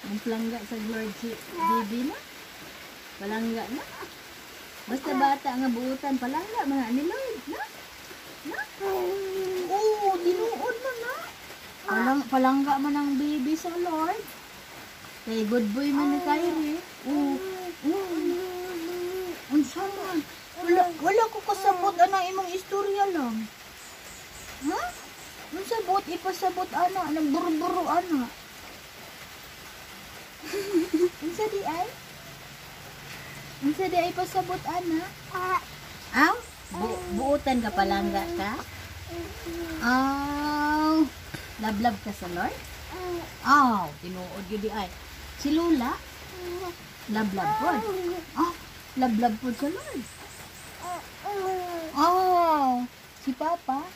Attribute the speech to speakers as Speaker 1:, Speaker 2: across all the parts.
Speaker 1: Ang palangga sa Lord si baby na. Palangga na. Basta bata nga buutan, palangga mga ni Lord na. Na? Oo, tinuod mo na. Palangga man ang baby sa Lord. Kay good boy man ni Kyrie. Oo. Unsa man? Wala ko kasabot ana imong istorya lang. Ha? Unsa bot ipasabot ana nang buru-buru ana? Unsa di ay? Unsa di ay pasabot ana? Aw? Buutan ka palangga ka? Aw. Lablab ka sa Lord? Aw, tinuod gyud di ay. Si Lola? Lablab po. Ah, lablab po sa Lord. Oh, si Papa?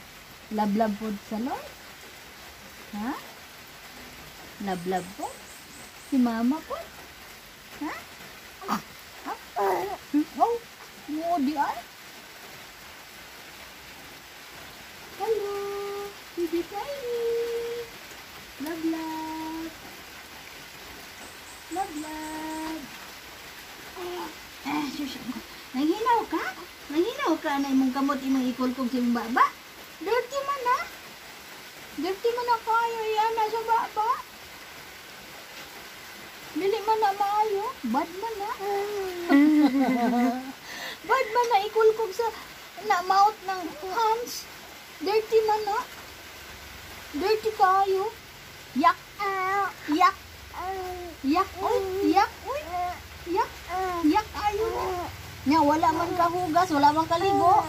Speaker 1: Lablab po sa Lord? Ha? Lablab po? Si Mama po? Ha? Oh, mo di ay? Hello, Bibi Kylie. Lablab. Lablab. Nanghinaw ka? Nanghinaw ka na imong kamot imong ikulkog sa imong baba? Dirty man na. Dirty man na kayo yana sa baba. Dili man na maayo. Bad man na. Bad man na ikulkog sa mouth ng hands. Dirty man na. Dirty kayo. Yak. Yak. Yak. Yak. Yak. Yak ayo. Nya wala man kahugas, wala man kaligo.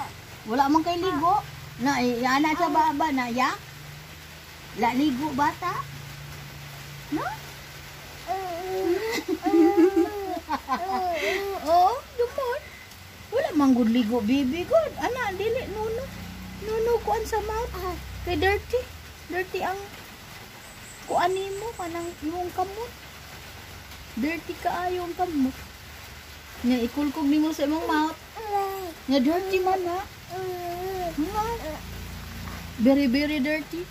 Speaker 1: Wala man kay ligo. Na ana sa baba na yak. La ligo bata. No? Oh, dumon. Wala man gud ligo baby god. Ana dili nuno. Nuno kuan sa mouth. Kay dirty. Dirty ang kuan nimo kanang imong kamot. Dirty kaayo ang kamot. Nga ikulkog nimo sa imong mouth. Nga dirty man ha. Very very dirty.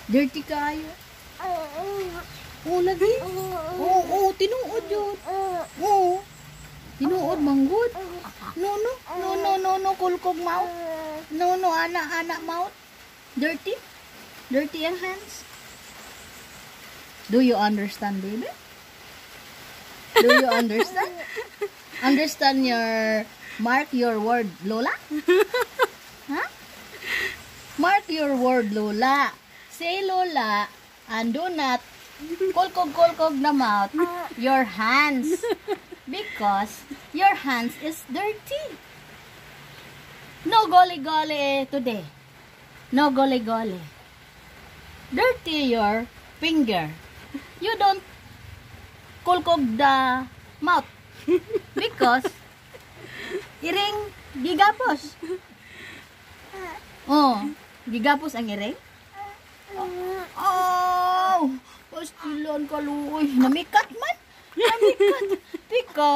Speaker 1: Dirty kaayo. Oh lagi. Oh tinuod yun. Oh. Tinuod manggod. No kulkog mouth. No ana mouth. Dirty. Dirty ang hands. Do you understand, baby? Do you understand? Understand mark your word, Lola? Huh? Mark your word, Lola. Say Lola and do not kulkog the mouth your hands because your hands is dirty. No goli today. No goli. Dirty your finger. You don't kulkog the mouth because iring gigapos. Oh, gigapos ang iring. Oh, pastilan ka luoy. Namikat man. Namikat. Pika.